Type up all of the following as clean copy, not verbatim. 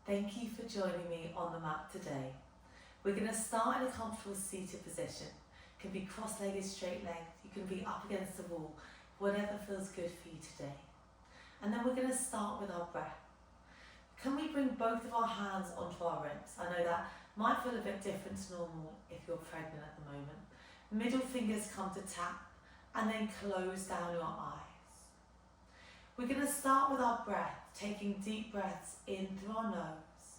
Thank you for joining me on the mat today. We're going to start in a comfortable seated position. It can be cross-legged, straight-legged, you can be up against the wall, whatever feels good for you today. And then we're going to start with our breath. Can we bring both of our hands onto our ribs? I know that might feel a bit different to normal if you're pregnant at the moment. Middle fingers come to tap and then close down your eyes. We're going to start with our breath, taking deep breaths in through our nose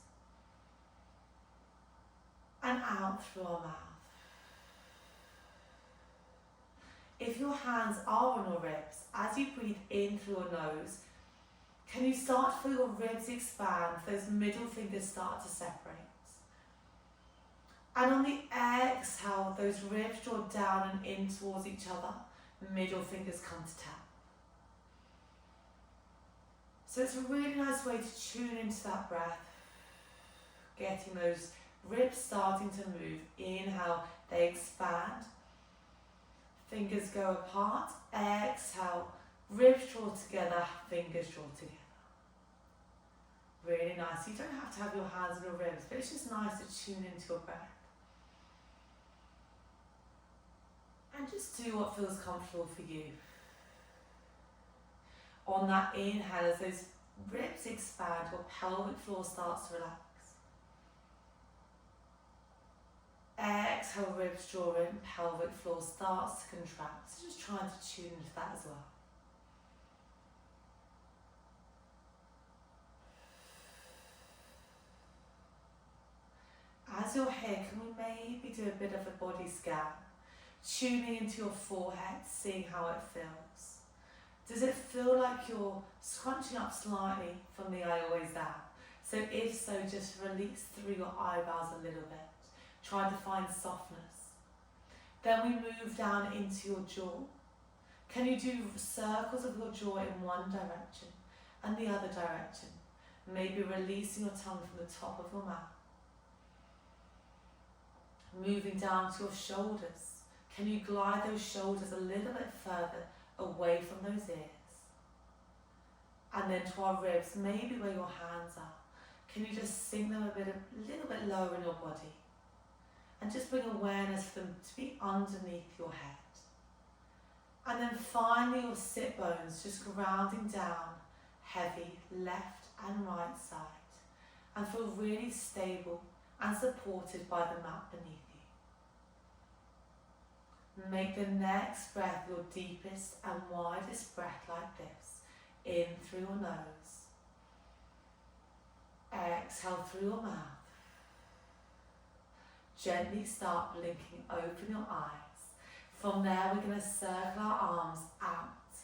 and out through our mouth. If your hands are on your ribs, as you breathe in through your nose, can you start to feel your ribs expand, those middle fingers start to separate? And on the exhale, those ribs draw down and in towards each other, middle fingers come to tap. So it's a really nice way to tune into that breath, getting those ribs starting to move. Inhale, they expand, fingers go apart. Exhale, ribs draw together, fingers draw together. Really nice. You don't have to have your hands on your ribs, but it's just nice to tune into your breath. And just do what feels comfortable for you. On that inhale, as those ribs expand, your pelvic floor starts to relax. Exhale, ribs draw in, pelvic floor starts to contract. So just trying to tune into that as well. As you're here, can we maybe do a bit of a body scan? Tuning into your forehead, seeing how it feels. Does it feel like you're scrunching up slightly from the eye always down? So if so, just release through your eyebrows a little bit. Try to find softness. Then we move down into your jaw. Can you do circles of your jaw in one direction and the other direction? Maybe releasing your tongue from the top of your mouth. Moving down to your shoulders. Can you glide those shoulders a little bit further away from those ears? And then to our ribs, maybe where your hands are. Can you just sink them a little bit lower in your body? And just bring awareness for them to be underneath your head. And then finally your sit bones, just grounding down, heavy, left and right side. And feel really stable and supported by the mat beneath you. Make the next breath your deepest and widest breath like this. In through your nose. Exhale through your mouth. Gently start blinking, open your eyes. From there we're going to circle our arms out,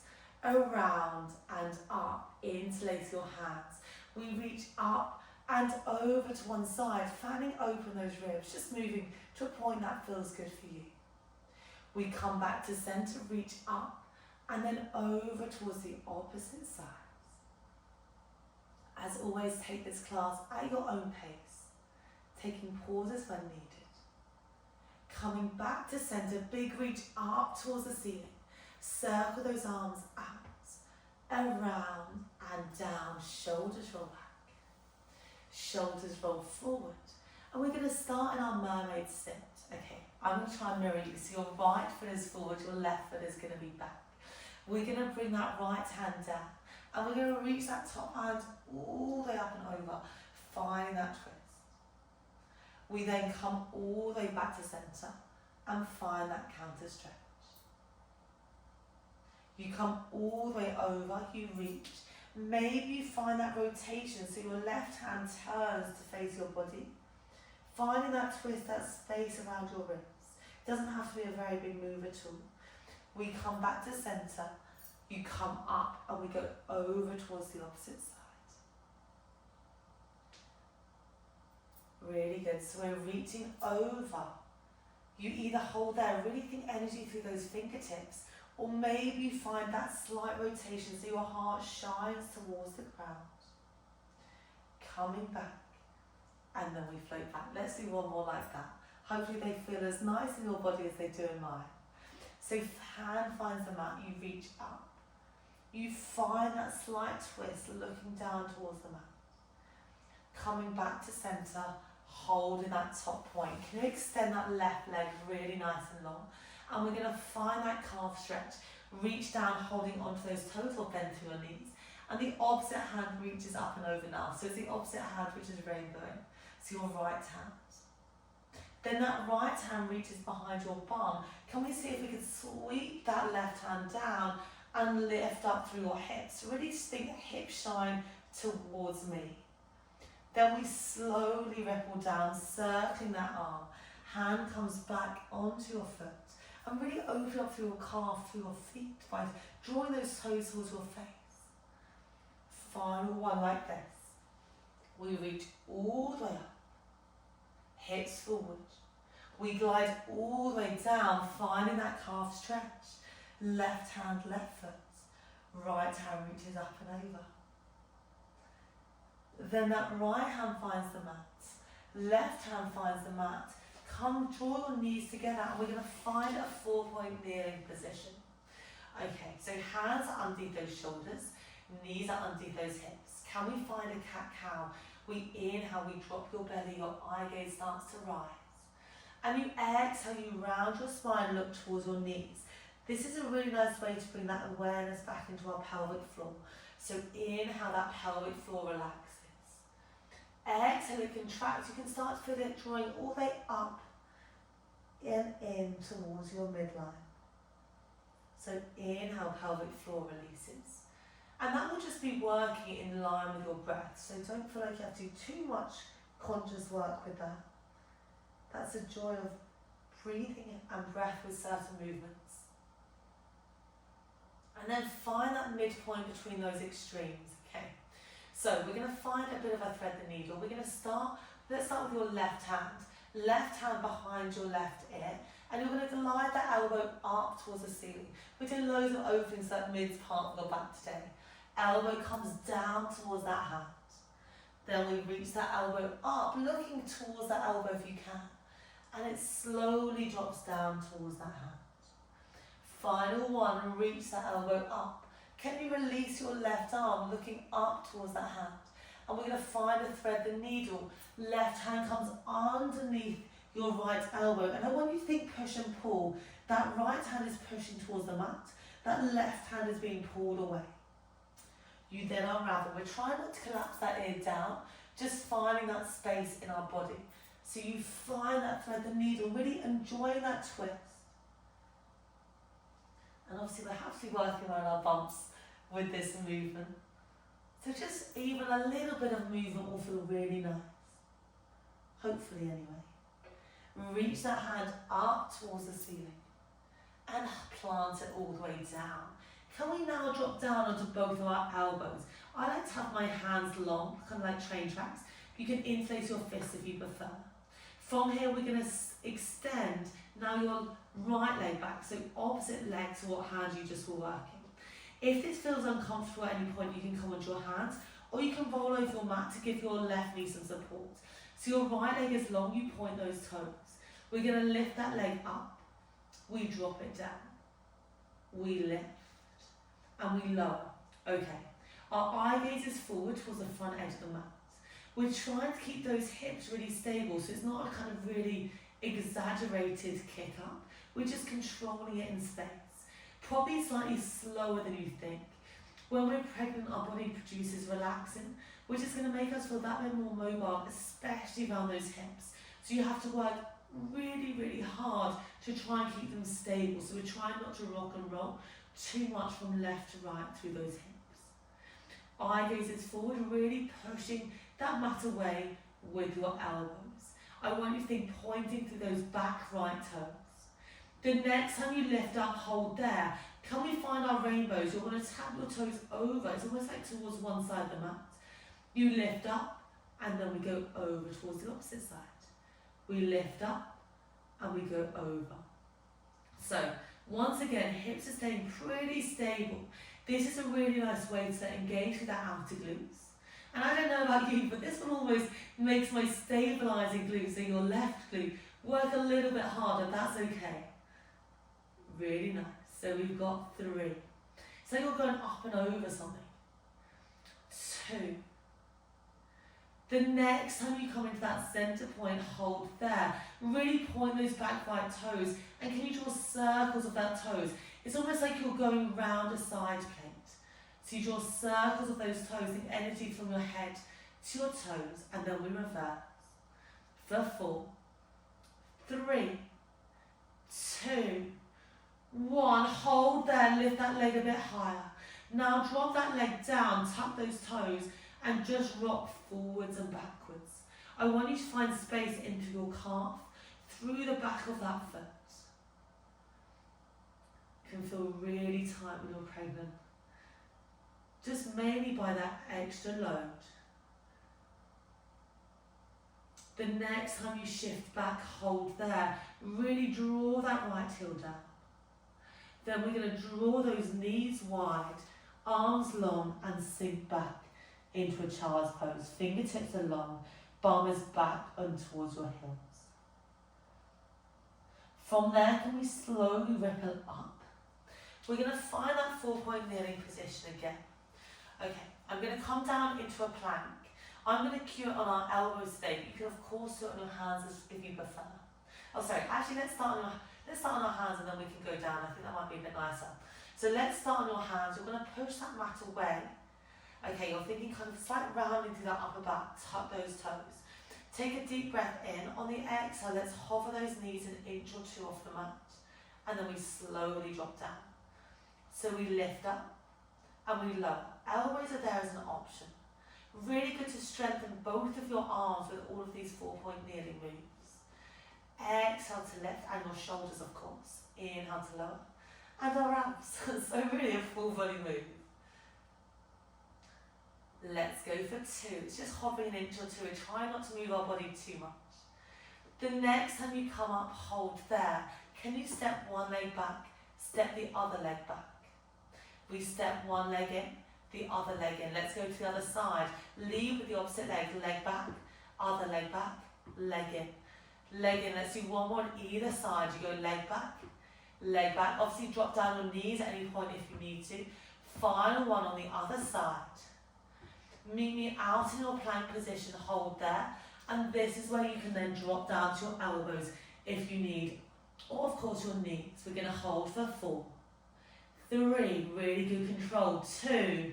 around and up. Interlace your hands. We reach up and over to one side, fanning open those ribs, just moving to a point that feels good for you. We come back to center, reach up, and then over towards the opposite side. As always, take this class at your own pace, taking pauses when needed. Coming back to center, big reach up towards the ceiling. Circle those arms out, around and down, shoulders roll back. Shoulders roll forward. And we're going to start in our mermaid sit. Okay, I'm going to try and mirror you. So your right foot is forward, your left foot is going to be back. We're going to bring that right hand down. And we're going to reach that top hand all the way up and over, finding that twist. We then come all the way back to center and find that counter stretch. You come all the way over, you reach. Maybe you find that rotation, so your left hand turns to face your body. Finding that twist, that space around your ribs. It doesn't have to be a very big move at all. We come back to center, you come up and we go over towards the opposite side. Really good, so we're reaching over. You either hold there, really think energy through those fingertips, or maybe you find that slight rotation so your heart shines towards the ground. Coming back. And then we float back. Let's do one more like that. Hopefully they feel as nice in your body as they do in mine. So hand finds the mat, you reach up. You find that slight twist looking down towards the mat. coming back to centre, holding that top point. Can you extend that left leg really nice and long? And we're going to find that calf stretch. Reach down, holding onto those toes or bend through your knees. And the opposite hand reaches up and over now. So it's the opposite hand which is rainbowing. So your right hand. Then that right hand reaches behind your bum. Can we see if we can sweep that left hand down and lift up through your hips? Really just think the hips shine towards me. Then we slowly ripple down, circling that arm. Hand comes back onto your foot. And really open up through your calf, through your feet, by drawing those toes towards your face. Final one like this. We reach all the way up. Hips forward. We glide all the way down, finding that calf stretch. Left hand, left foot. Right hand reaches up and over. Then that right hand finds the mat. Left hand finds the mat. Come, draw your knees together, and we're going to find a 4-point kneeling position. Okay, so hands are underneath those shoulders, knees are underneath those hips. Can we find a cat-cow? We inhale, we drop your belly, your eye gaze starts to rise. And you exhale, you round your spine, look towards your knees. This is a really nice way to bring that awareness back into our pelvic floor. So inhale, that pelvic floor relaxes. Exhale, it contracts. You can start to feel it drawing all the way up and in towards your midline. So inhale, pelvic floor releases. And that will just be working in line with your breath. So don't feel like you have to do too much conscious work with that. That's the joy of breathing and breath with certain movements. And then find that midpoint between those extremes, okay? So we're going to find a bit of a thread the needle. We're going to start, let's start with your left hand. Left hand behind your left ear. And you're going to glide that elbow up towards the ceiling. We're doing loads of openings, that mid part of your back today. Elbow comes down towards that hand. Then we reach that elbow up, looking towards that elbow if you can. And it slowly drops down towards that hand. Final one, reach that elbow up. Can you release your left arm, looking up towards that hand? And we're going to find a thread the needle. Left hand comes underneath your right elbow. And I want you to think push and pull. That right hand is pushing towards the mat. That left hand is being pulled away. You then unravel. We're trying not to collapse that ear down, just finding that space in our body. So you find that thread the needle, really enjoying that twist. And obviously we're happily working around our bumps with this movement. So just even a little bit of movement will feel really nice. Hopefully anyway. Reach that hand up towards the ceiling and plant it all the way down. Can we now drop down onto both of our elbows? I like to have my hands long, kind of like train tracks. You can interlace your fists if you prefer. From here we're going to extend now your right leg back, so opposite leg to what hand you just were working. If this feels uncomfortable at any point, you can come onto your hands, or you can roll over your mat to give your left knee some support. So your right leg is long, you point those toes. We're going to lift that leg up, we drop it down, we lift, and we lower. Okay, our eye gaze is forward towards the front edge of the mat. We're trying to keep those hips really stable, so it's not a kind of really exaggerated kick up. We're just controlling it in space. Probably slightly slower than you think. When we're pregnant, our body produces relaxin, which is going to make us feel that bit more mobile, especially around those hips. So you have to work really, really hard to try and keep them stable. So we're trying not to rock and roll too much from left to right through those hips. Eye gaze is forward, really pushing that mat away with your elbows. I want you to think pointing to those back right toes. The next time you lift up, hold there. Can we find our rainbows? You're going to tap your toes over. It's almost like towards one side of the mat. You lift up, and then we go over towards the opposite side. We lift up, and we go over. So, once again, hips are staying pretty stable. This is a really nice way to engage with that outer glutes. And I don't know about you, but this one almost makes my stabilising glute, so your left glute, work a little bit harder. That's okay. Really nice. So we've got 3. So you're going up and over something. 2. The next time you come into that center point, hold there. Really point those back right toes. And can you draw circles of that toes? It's almost like you're going round a side plate. So you draw circles of those toes, the energy from your head to your toes, and then we reverse. For 4, 3, 2, 1. Hold there, lift that leg a bit higher. Now drop that leg down, tuck those toes, and just rock forwards and backwards. I want you to find space into your calf, through the back of that foot. It can feel really tight when you're pregnant. Just mainly by that extra load. The next time you shift back, hold there. Really draw that right heel down. Then we're going to draw those knees wide, arms long, and sink back into a child's pose. Fingertips are long, bum is back and towards your heels. From there, can we slowly ripple up? We're going to find that 4-point kneeling position again. Okay, I'm going to come down into a plank. I'm going to cue it on our elbows today. You can of course do it on your hands if you prefer. Oh, sorry. Actually, let's start on our hands and then we can go down. I think that might be a bit nicer. So let's start on your hands. You're going to push that mat away. Okay, you're thinking kind of slight rounding through that upper back. Tuck those toes. Take a deep breath in. On the exhale, let's hover those knees an inch or 2 off the mat. And then we slowly drop down. So we lift up and we lower. Elbows are there as an option. Really good to strengthen both of your arms with all of these 4-point kneeling moves. Exhale to lift, and your shoulders, of course. Inhale to lower. And our abs. So really a full body move. Let's go for 2. It's just hovering an inch or 2. We're trying not to move our body too much. The next time you come up, hold there. Can you step one leg back, step the other leg back? We step one leg in, the other leg in. Let's go to the other side. Lead with the opposite leg back, other leg back, leg in. Leg in. Let's do one more on either side. You go leg back. Obviously drop down your knees at any point if you need to. Final one on the other side. Meet me out in your plank position, hold there. And this is where you can then drop down to your elbows if you need. Or of course your knees. We're going to hold for 4, 3, really good control. 2,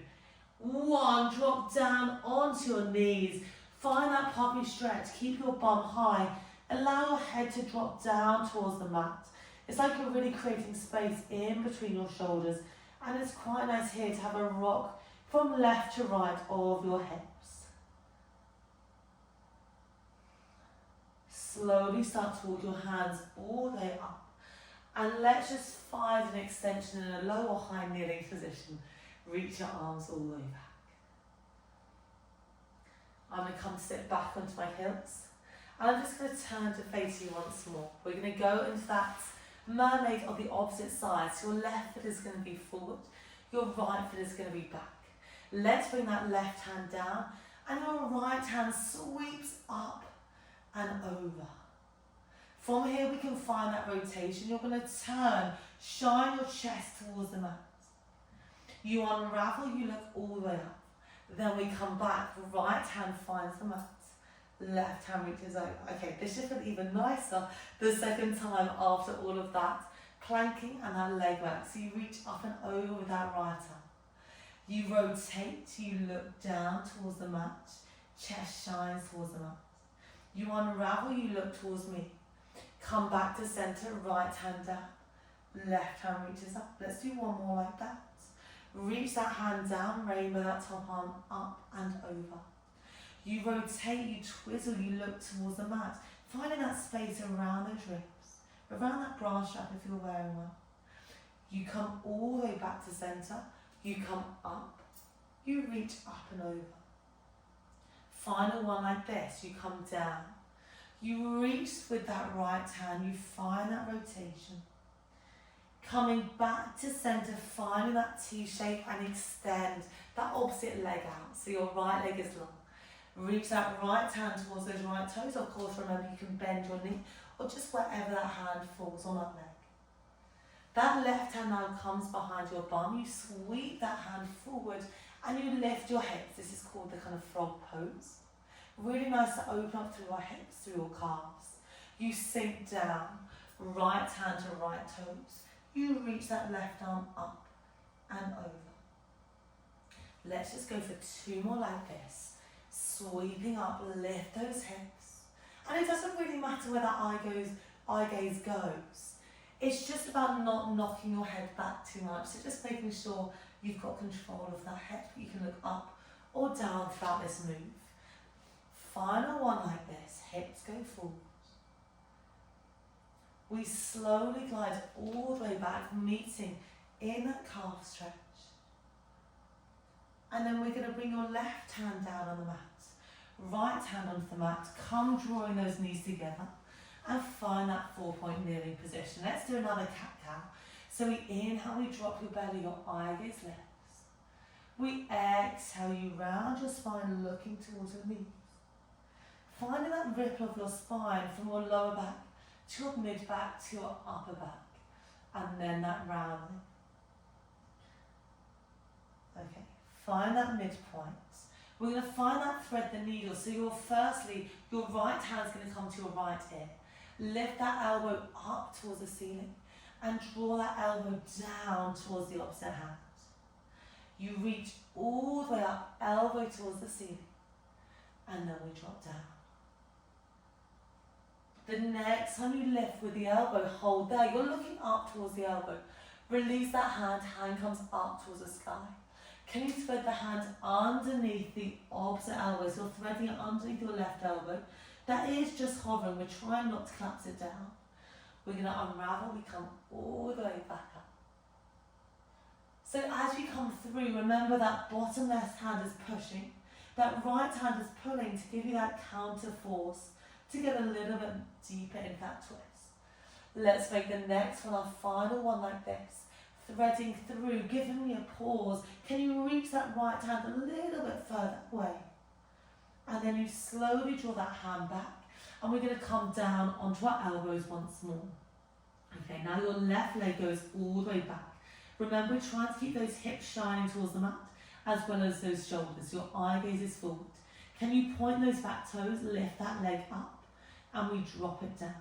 1, drop down onto your knees. Find that puppy stretch, keep your bum high. Allow your head to drop down towards the mat. It's like you're really creating space in between your shoulders. And it's quite nice here to have a rock from left to right of your hips. Slowly start to walk your hands all the way up. And let's just find an extension in a low or high kneeling position. Reach your arms all the way back. I'm going to come sit back onto my hips. And I'm just going to turn to face you once more. We're going to go into that mermaid of the opposite side. So your left foot is going to be forward. Your right foot is going to be back. Let's bring that left hand down. And your right hand sweeps up and over. From here we can find that rotation. You're going to turn, shine your chest towards the mat. You unravel, you look all the way up. Then we come back, right hand finds the mat. Left hand reaches over. Okay, this should feel even nicer the second time after all of that planking and that leg work. So you reach up and over with that right arm. You rotate, you look down towards the mat. Chest shines towards the mat. You unravel, you look towards me. Come back to center, right hand down. Left hand reaches up. Let's do one more like that. Reach that hand down, rainbow that top arm up and over. You rotate, you twizzle, you look towards the mat. Finding that space around those ribs, around that bra strap if you're wearing one. You come all the way back to center. You come up, you reach up and over. Final one like this, you come down. You reach with that right hand, you find that rotation. Coming back to center, finding that T shape and extend that opposite leg out. So your right leg is long. Reach that right hand towards those right toes. Of course, remember you can bend your knee or just wherever that hand falls on that leg. That left hand now comes behind your bum. You sweep that hand forward and you lift your hips. This is called the kind of frog pose. Really nice to open up through our hips, through your calves. You sink down, right hand to right toes. You reach that left arm up and over. Let's just go for 2 more like this. Sweeping up, lift those hips. And it doesn't really matter where that eye gaze goes. It's just about not knocking your head back too much. So just making sure you've got control of that head. You can look up or down throughout this move. Final one like this, hips go forward. We slowly glide all the way back, meeting in that calf stretch. And then we're going to bring your left hand down on the mat, right hand onto the mat, come drawing those knees together and find that 4-point kneeling position. Let's do another cat-cow. So we inhale, we drop your belly, your eye gaze lifts. We exhale, you round your spine looking towards your knees. Finding that ripple of your spine from your lower back to your mid back to your upper back. And then that rounding. Okay, find that midpoint. We're going to find that thread the needle. So firstly, your right hand's going to come to your right ear. Lift that elbow up towards the ceiling and draw that elbow down towards the opposite hand. You reach all the way up, elbow towards the ceiling, and then we drop down. The next time you lift with the elbow, hold there. You're looking up towards the elbow. Release that hand, hand comes up towards the sky. Can you thread the hand underneath the opposite elbow? So you're threading it underneath your left elbow. That is just hovering. We're trying not to collapse it down. We're going to unravel. We come all the way back up. So as you come through, remember that bottom left hand is pushing. That right hand is pulling to give you that counter force to get a little bit deeper in that twist. Let's make the next one our final one like this. Threading through, giving me a pause. Can you reach that right hand a little bit further away? And then you slowly draw that hand back. And we're going to come down onto our elbows once more. Okay, now your left leg goes all the way back. Remember, try to keep those hips shining towards the mat, as well as those shoulders. Your eye gaze is forward. Can you point those back toes, lift that leg up, and we drop it down.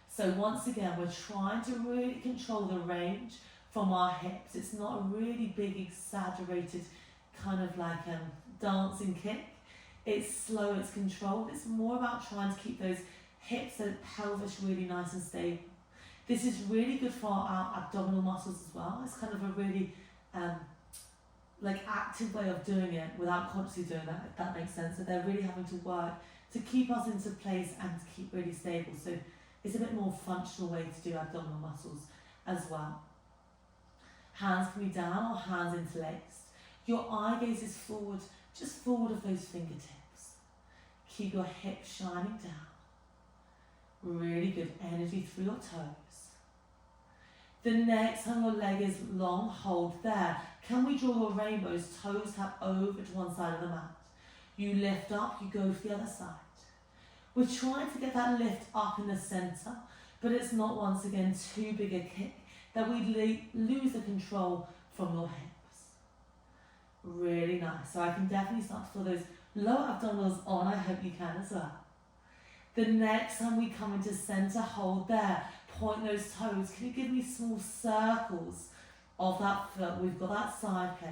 So once again, we're trying to really control the range from our hips. It's not a really big, exaggerated kind of like dancing kick. It's slow, it's controlled. It's more about trying to keep those hips and pelvis really nice and stable. This is really good for our abdominal muscles as well. It's kind of a really active way of doing it without consciously doing that, if that makes sense. So they're really having to work to keep us into place and to keep really stable. So it's a bit more functional way to do abdominal muscles as well. Hands can be down or hands interlaced. Your eye gaze is forward, just forward of those fingertips. Keep your hips shining down. Really good energy through your toes. The next time your leg is long, hold there. Can we draw your rainbows, toes tap over to one side of the mat? You lift up, you go for the other side. We're trying to get that lift up in the centre, but it's not once again too big a kick that we lose the control from your hips. Really nice. So I can definitely start to feel those lower abdominals on. I hope you can as well. The next time we come into centre, hold there. Point those toes. Can you give me small circles of that foot? We've got that side plate.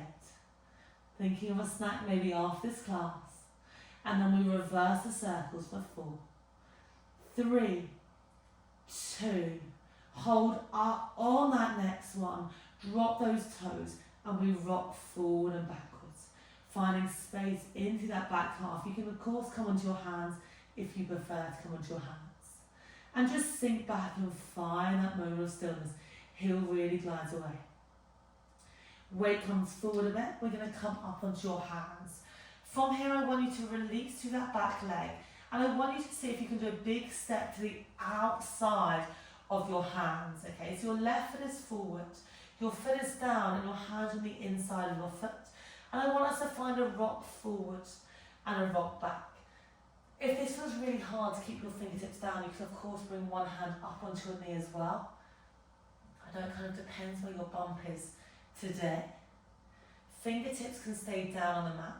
Thinking of a snack maybe after this class. And then we reverse the circles for 4, 3, 2. Hold up on that next one. Drop those toes and we rock forward and backwards. Finding space into that back calf. You can of course come onto your hands if you prefer to come onto your hands. And just sink back and find that moment of stillness. Heel really glides away. Weight comes forward a bit. We're going to come up onto your hands. From here, I want you to release to that back leg. And I want you to see if you can do a big step to the outside of your hands. Okay, so your left foot is forward, your foot is down, and your hands on the inside of your foot. And I want us to find a rock forward and a rock back. If this feels really hard to keep your fingertips down, you can of course bring one hand up onto your knee as well. I know it kind of depends where your bump is today. Fingertips can stay down on the mat.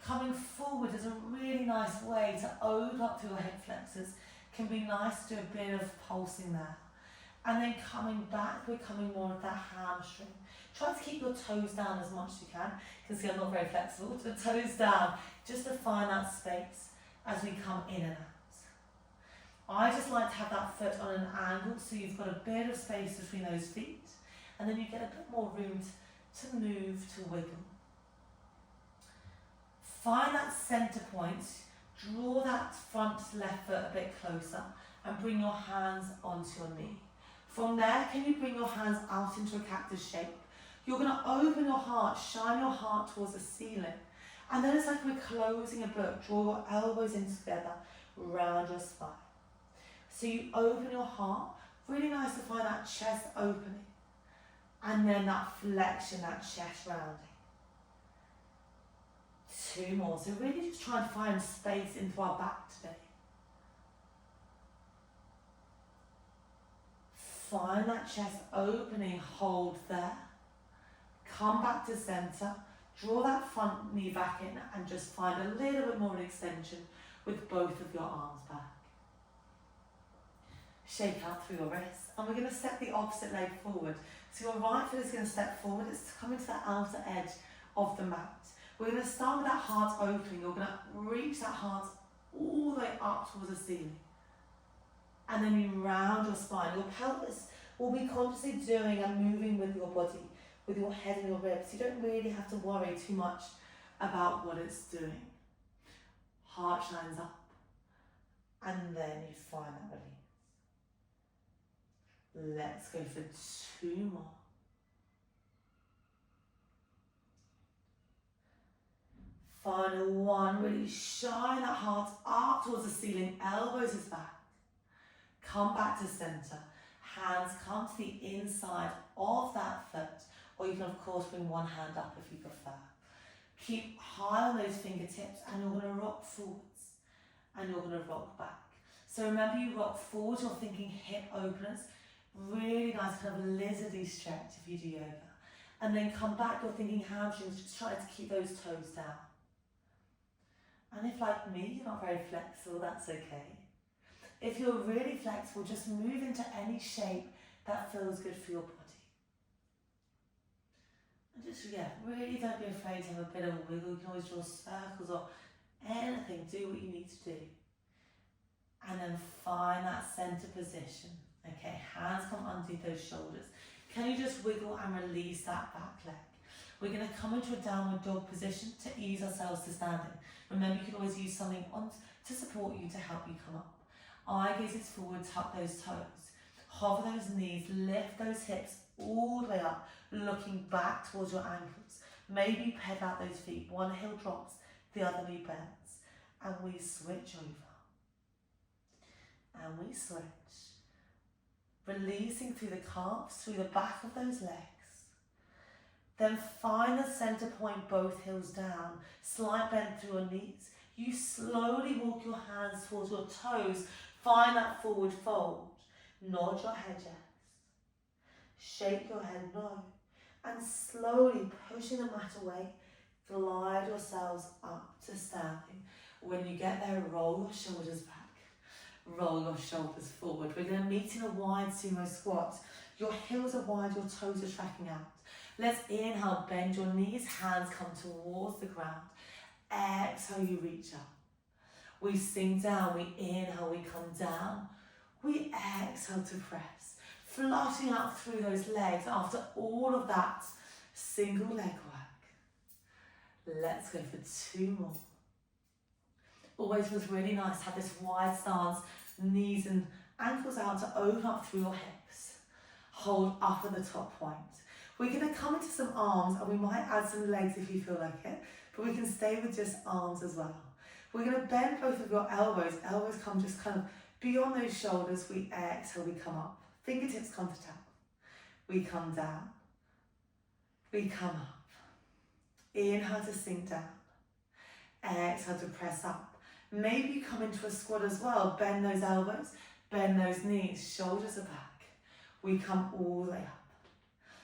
Coming forward is a really nice way to open up through your hip flexors. Can be nice to do a bit of pulsing there. And then coming back, we're coming more of that hamstring. Try to keep your toes down as much as you can. You can see I'm not very flexible. The toes down, just to find that space as we come in and out. I just like to have that foot on an angle so you've got a bit of space between those feet, and then you get a bit more room to move, to wiggle. Find that centre point, draw that front left foot a bit closer and bring your hands onto your knee. From there, can you bring your hands out into a cactus shape? You're going to open your heart, shine your heart towards the ceiling. And then it's like we're closing a book. Draw your elbows in together, round your spine. So you open your heart, really nice to find that chest opening. And then that flexion, that chest rounding. 2 more. So really just trying to find space into our back today. Find that chest opening, hold there. Come back to centre. Draw that front knee back in and just find a little bit more extension with both of your arms back. Shake out through your wrists, and we're going to step the opposite leg forward. So your right foot is going to step forward, it's coming to the outer edge of the mat. We're going to start with that heart opening. You're going to reach that heart all the way up towards the ceiling. And then you round your spine. Your pelvis will be consciously doing and moving with your body, with your head and your ribs. You don't really have to worry too much about what it's doing. Heart shines up, and then you find that release. Let's go for 2 more. Final one, really shine that heart up towards the ceiling, elbows is back. Come back to center. Hands come to the inside of that foot, or you can of course bring one hand up if you prefer. Keep high on those fingertips, and you're going to rock forwards and you're going to rock back. So remember, you rock forward, you're thinking hip openers. Really nice kind of lizardy stretch if you do yoga. And then come back, you're thinking hamstrings, just try to keep those toes down. And if, like me, you're not very flexible, that's okay. If you're really flexible, just move into any shape that feels good for your body. And just, really don't be afraid to have a bit of a wiggle. You can always draw circles or anything, do what you need to do. And then find that center position. Okay, hands come underneath those shoulders. Can you just wiggle and release that back leg? We're going to come into a downward dog position to ease ourselves to standing. Remember, you can always use something on to support you to help you come up. Eye gazes forward, tuck those toes. Hover those knees, lift those hips all the way up, looking back towards your ankles. Maybe peg out those feet. One heel drops, the other knee bends. And we switch over. And we switch. Releasing through the calves, through the back of those legs. Then find the center point, both heels down. Slight bend through your knees. You slowly walk your hands towards your toes. Find that forward fold. Nod your head yes. Shake your head no. And slowly pushing the mat away, glide yourselves up to standing. When you get there, roll your shoulders back. Roll your shoulders forward. We're going to meet in a wide sumo squat. Your heels are wide, your toes are tracking out. Let's inhale, bend your knees, hands come towards the ground. Exhale, you reach up. We sink down, we inhale, we come down. We exhale to press. Flushing out through those legs after all of that single leg work. Let's go for 2 more. Always feels really nice to have this wide stance, knees and ankles out to open up through your hips. Hold up at the top point. We're going to come into some arms, and we might add some legs if you feel like it, but we can stay with just arms as well. We're going to bend both of your elbows. Elbows come just kind of beyond those shoulders. We exhale, we come up. Fingertips come to tap. We come down. We come up. Inhale to sink down. Exhale to press up. Maybe you come into a squat as well. Bend those elbows, bend those knees, shoulders are back. We come all the way up.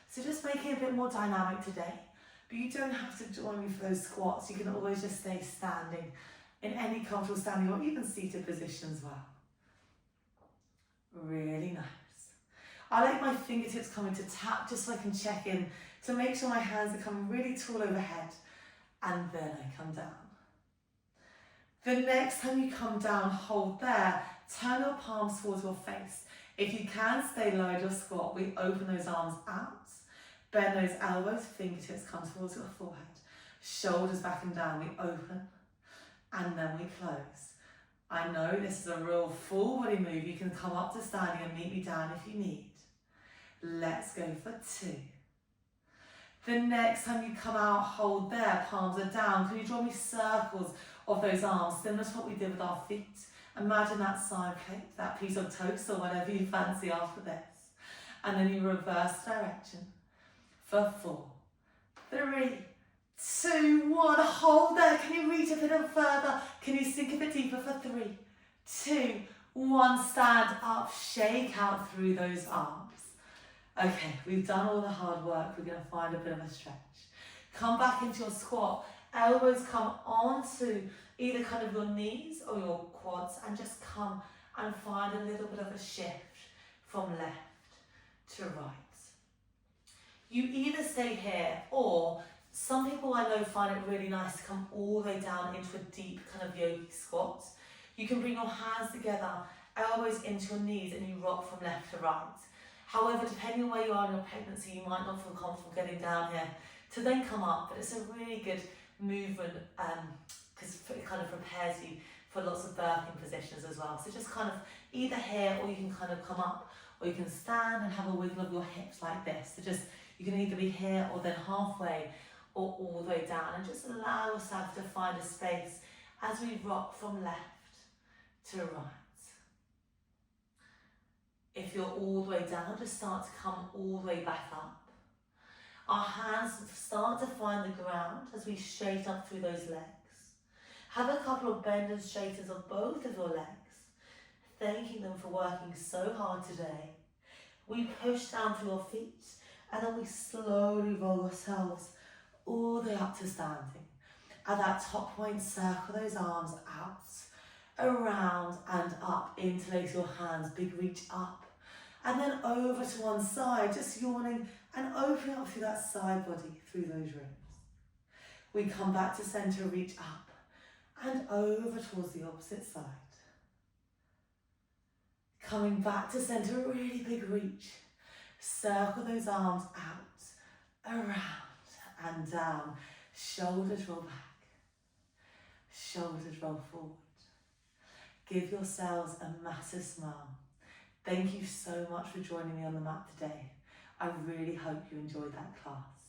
So just making it a bit more dynamic today. But you don't have to join me for those squats. You can always just stay standing in any comfortable standing or even seated position as well. Really nice. I like my fingertips coming to tap just so I can check in to make sure my hands are coming really tall overhead, and then I come down. The next time you come down, hold there, turn your palms towards your face. If you can, stay low in your squat. We open those arms out, bend those elbows, fingertips come towards your forehead, shoulders back and down, we open, and then we close. I know this is a real full body move. You can come up to standing and meet me down if you need. Let's go for 2. The next time you come out, hold there, palms are down. Can you draw me circles of those arms, similar to what we did with our feet? Imagine that side plate, that piece of toast or whatever you fancy after this. And then you reverse direction for 4, 3, 2, 1. Hold there. Can you reach a bit further? Can you sink a bit deeper for 3, 2, 1. Stand up, shake out through those arms. Okay, we've done all the hard work. We're going to find a bit of a stretch. Come back into your squat. Elbows come onto either kind of your knees or your quads, and just come and find a little bit of a shift from left to right. You either stay here, or some people I know find it really nice to come all the way down into a deep kind of yogi squat. You can bring your hands together, elbows into your knees, and you rock from left to right. However, depending on where you are in your pregnancy, you might not feel comfortable getting down here to then come up, but it's a really good movement because it kind of prepares you for lots of birthing positions as well. So just kind of either here, or you can kind of come up, or you can stand and have a wiggle of your hips like this. So just, you can either be here or then halfway or all the way down, and just allow yourself to find a space as we rock from left to right. If you're all the way down, just start to come all the way back up. Our hands start to find the ground as we straighten up through those legs. Have a couple of bend and straightens of both of your legs, thanking them for working so hard today. We push down through your feet, and then we slowly roll ourselves all the way up to standing. At that top point, circle those arms out, around and up, interlace your hands, big reach up. And then over to one side, just yawning and opening up through that side body, through those ribs. We come back to center, reach up and over towards the opposite side. Coming back to center, really big reach. Circle those arms out, around and down. Shoulders roll back, shoulders roll forward. Give yourselves a massive smile. Thank you so much for joining me on the mat today. I really hope you enjoyed that class.